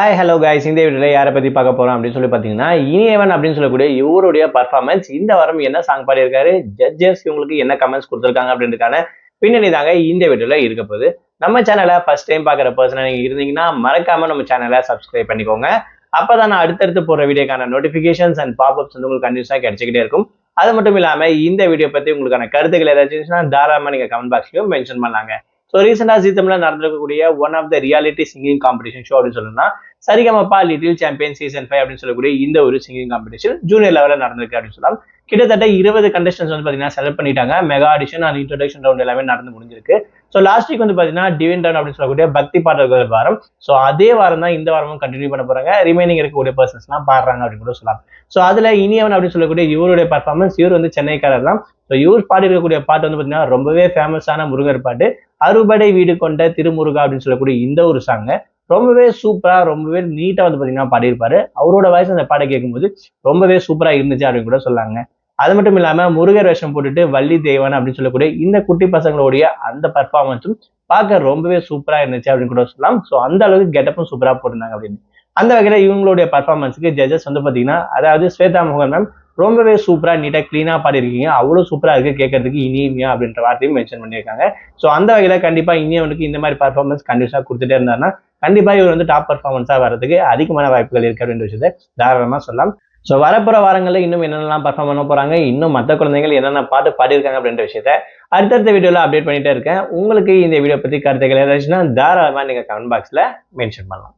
Hi hello guys, இந்த வீடியோல யாரை பத்தி பார்க்க போறோம் அப்படின்னு சொல்லி பாத்தீங்கன்னா, இனியவன் அப்படின்னு சொல்லக்கூடிய இவருடைய பர்ஃபார்மன்ஸ் இந்த வாரம் என்ன சாங் பாடியிருக்காரு, ஜட்ஜஸ் இவங்களுக்கு என்ன கமெண்ட்ஸ் கொடுத்துருக்காங்க அப்படின்றதுக்கான பின்னணி தாங்க இந்த வீடியோல இருக்க போகுது. நம்ம சேனலை ஃபர்ஸ்ட் டைம் பார்க்குற பர்சனா நீங்க இருந்தீங்கன்னா மறக்காம நம்ம சேனலை சப்ஸ்கிரைப் பண்ணிக்கோங்க. அப்பதான் நான் அடுத்தடுத்து போற வீடியோக்கான நோட்டிபிகேஷன்ஸ் அண்ட் பாப்அப்ஸ் வந்து உங்களுக்கு கண்டினியூஸா கிடைச்சிக்கிட்டே இருக்கும். அது மட்டும் இல்லாம இந்த வீடியோ பத்தி உங்களுக்கான கருத்துக்கள் ஏதாச்சும் இருந்துச்சுன்னா தாராளமா நீங்க கமெண்ட் பாக்ஸ்லயும் மென்ஷன் பண்ணலாங்க. ஸோ ரீசெண்டா ஜீ தமிழ்ல நடந்திருக்கக்கூடிய one of the reality singing competition show அப்படின்னு சொல்லணும்னா சரிகமபா லிட்டில் சாம்பியன் சீசன் 5 அப்படின்னு சொல்லக்கூடிய இந்த ஒரு சிங்கிங் காம்படிஷன் ஜூனியர் லெவலில் நடந்திருக்கு அப்படின்னு சொல்லலாம். கிட்டத்தட்ட 20 கண்டஸ்டன்ஸ் வந்து பாத்தீங்கன்னா செலக்ட் பண்ணிட்டாங்க. Mega audition and introduction round எல்லாமே நடந்து முடிஞ்சிருக்கு. ஸோ லாஸ்ட் வீக் வந்து பாத்தீங்கன்னா டிவின் டவுன் அப்படின்னு சொல்லக்கூடிய பக்தி பாடல்கள் வாரம். ஸோ அதே வாரம் தான் இந்த வாரமும் கண்டினியூ பண்ண போறாங்க. ரிமைனிங் இருக்கக்கூடிய பர்சன்ஸ் எல்லாம் பாடுறாங்க அப்படின்னு கூட சொல்லலாம். ஸோ அதுல இனியவன் அப்படின்னு சொல்லக்கூடிய இவருடைய பர்ஃபார்மன்ஸ், இவர் வந்து சென்னைக்காரர் தான். ஸோ இவர் பாடி இருக்கக்கூடிய பாட்டு வந்து பாத்தீங்கன்னா ரொம்பவே ஃபேமஸான முருகர் பாட்டு, அறுபடை வீடு கொண்ட திருமுருகா அப்படின்னு சொல்லக்கூடிய இந்த ஒரு சாங் ரொம்பவே சூப்பரா ரொம்பவே நீட்டா வந்து பாத்தீங்கன்னா பாடியிருப்பாரு. அவரோட வாய்ஸ் அந்த பாட்டை கேட்கும்போது ரொம்பவே சூப்பரா இருந்துச்சு அப்படின்னு கூட சொல்லாங்க. அது மட்டும் இல்லாம முருகர் வேஷம் போட்டுட்டு வள்ளி தேவன் அப்படின்னு சொல்லக்கூடிய இந்த குட்டி பசங்களுடைய அந்த பர்ஃபார்மன்ஸும் பார்க்க ரொம்பவே சூப்பரா இருந்துச்சு அப்படின்னு கூட சொல்லலாம். ஸோ அந்த அளவுக்கு கெட்டப்பும் சூப்பரா போட்டிருந்தாங்க அப்படின்னு. அந்த வகையில இவங்களுடைய பர்ஃபார்மன்ஸுக்கு ஜட்ஜஸ் வந்து பாத்தீங்கன்னா, அதாவது ஸ்வேதா மோகன் மேம் ரொம்பவே சூப்பரா நீட்டா கிளீனா பாடிருக்கீங்க, அவ்வளவு சூப்பரா இருக்கு கேட்கறதுக்கு, இனிமையா அப்படின்ற வார்த்தையும் மென்ஷன் பண்ணியிருக்காங்க. ஸோ அந்த வகையில கண்டிப்பா இனியவனுக்கு இந்த மாதிரி பர்ஃபார்மன்ஸ் கண்டிப்பா கொடுத்துட்டே இருந்தாருன்னா கண்டிப்பா இவர் வந்து டாப் பர்ஃபார்மன்ஸா வர்றதுக்கு அதிகமான வாய்ப்புகள் இருக்கு அப்படின்ற விஷயத்தை தாராளமா சொல்லலாம். ஸோ வரப்போற வாரங்களில் இன்னும் என்னென்னலாம் பர்ஃபார்ம் பண்ண போறாங்க, இன்னும் மற்ற குழந்தைகள் என்னென்ன பாட்டு பாடியிருக்காங்க அப்படின்ற விஷயத்த அடுத்தடுத்த வீடியோல அப்டேட் பண்ணிட்டே இருக்கேன். உங்களுக்கு இந்த வீடியோ பத்தி கருத்துக்கள் ஏதாச்சுன்னா தாராளமா நீங்க கமெண்ட் பாக்ஸ்ல மென்ஷன் பண்ணலாம்.